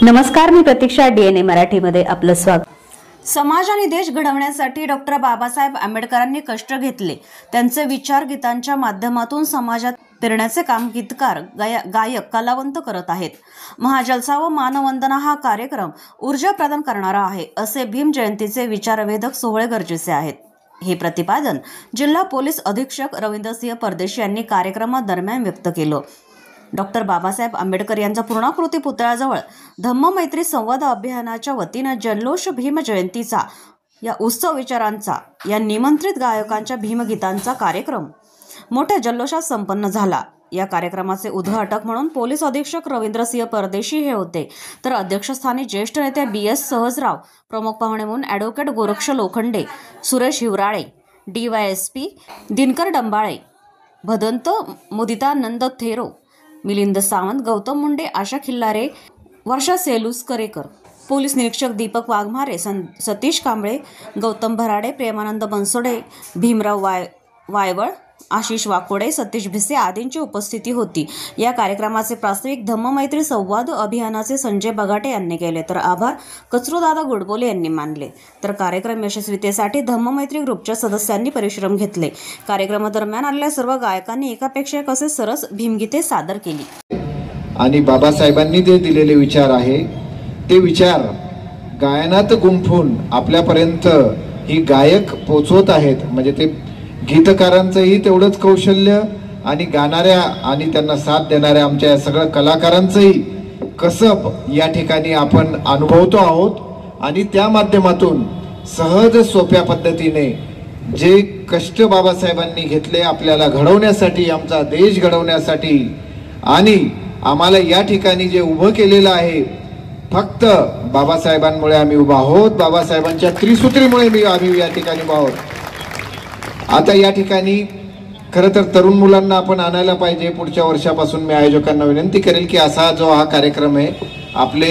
नमस्कार, मी प्रतीक्षा. DNA मराठीमध्ये आपलं स्वागत. समाज आणि देश घडवण्यासाठी डॉक्टर बाबासाहेब आंबेडकरांनी कष्ट घेतले. त्यांचे विचार गीतांच्या माध्यमातून समाजात पेरण्याचे काम गीतकार, गायक, कलावंत करत आहेत. महाजलसा व मानवंदना हा कार्यक्रम ऊर्जा प्रदान करणारा आहे, असे भीम जयंतीचे विचारवेधक सोहळे गरजेचे आहेत. हे प्रतिपादन जिल्हा पोलीस अधीक्षक रवींद्रसिंह परदेशी यांनी कार्यक्रमादरम्यान व्यक्त केलं. डॉक्टर बाबासाहेब आंबेडकर यांचा पूर्णाकृती पुतळ्याजवळ धम्ममैत्री संवाद अभियानाच्या वतीनं जल्लोष भीम जयंतीचा या उत्सव विचारांचा या निमंत्रित गायकांच्या भीमगीतांचा कार्यक्रम मोठ्या जल्लोषात संपन्न झाला. या कार्यक्रमाचे उद्घाटक म्हणून पोलीस अधीक्षक रवींद्रसिंह परदेशी हे होते, तर अध्यक्षस्थानी ज्येष्ठ नेते BS सहजराव, प्रमुख पाहुणे म्हणून ॲडव्होकेट गोरक्ष लोखंडे, सुरेश हिवराळे, DYSP दिनकर डंबाळे, भदंत मुदितानंद थेरो, मिलिंद सावंत, गौतम मुंडे, आशा खिल्लारे, वर्षा सेलुसकरेकर, पोलीस निरीक्षक दीपक वाघमारे, सतीश कांबळे, गौतम भराडे, प्रेमानंद बनसोडे, भीमराव वायवळ, आशिष वाकोडे, सतीश भिसे आदींची उपस्थिती होती. या कार्यक्रमाचे प्रास्ताविक धम्ममैत्री संवाद अभियानाचे संजय बगाटे यांनी केले, तर आभार कचरूदादा गुडबोले यांनी मानले. तर कार्यक्रम यशस्वीतेसाठी धम्ममैत्री ग्रुपच्या सदस्यांनी परिश्रम घेतले. कार्यक्रमादरम्यान आलेल्या सर्व गायकांनी एकापेक्षा एक असे सरस भीमगीते सादर केली. आणि बाबासाहेबांनी जे दिलेले विचार आहे ते विचार गायनात गुंफून आपल्यापर्यंत ही गायक पोचवत आहेत. म्हणजे ते गीतकारांचंही तेवढंच कौशल्य आणि गाणाऱ्या आणि त्यांना साथ देणाऱ्या आमच्या सगळ्या कलाकारांचंही कसब या ठिकाणी आपण अनुभवतो आहोत. आणि त्या माध्यमातून सहज सोप्या पद्धतीने जे कष्ट बाबासाहेबांनी घेतले आपल्याला घडवण्यासाठी, आमचा देश घडवण्यासाठी, आणि आम्हाला या ठिकाणी जे उभं केलेलं आहे फक्त बाबासाहेबांमुळे आम्ही उभा आहोत, बाबासाहेबांच्या त्रिसूत्रीमुळे आम्ही या ठिकाणी उभा आहोत. आता या ठिकाणी खरं तर तरुण मुलांना आपण आणायला पाहिजे. पुढच्या वर्षापासून मी आयोजकांना विनंती करेल की असा जो हा कार्यक्रम आहे आपले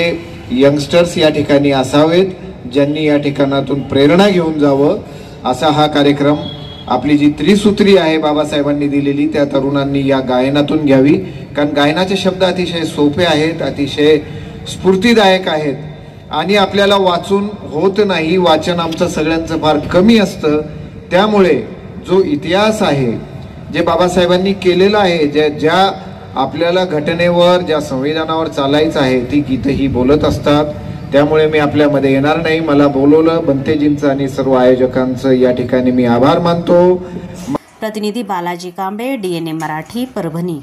यंगस्टर्स या ठिकाणी असावेत, ज्यांनी या ठिकाणातून प्रेरणा घेऊन जावं. असा हा कार्यक्रम आपली जी त्रिसूत्री आहे बाबासाहेबांनी दिलेली त्या तरुणांनी या गायनातून घ्यावी. कारण गायनाचे शब्द अतिशय सोपे आहेत, अतिशय स्फूर्तिदायक आहेत आणि आपल्याला वाचून होत नाही. वाचन आमचं सगळ्यांचं फार कमी असतं. त्यामुळे जो इतिहास आहे, जे बाबासाहेबांनी केलेलं आहे, ज्या आपल्याला घटनेवर, ज्या संविधानावर चालायचं आहे, ती गीतही बोलत असतात. त्यामुळे मी आपल्यामध्ये येणार नाही. मला बोलवलं बंतेजींचं आणि सर्व आयोजकांचं या ठिकाणी मी आभार मानतो. प्रतिनिधी बालाजी कांबळे, DNA मराठी, परभणी.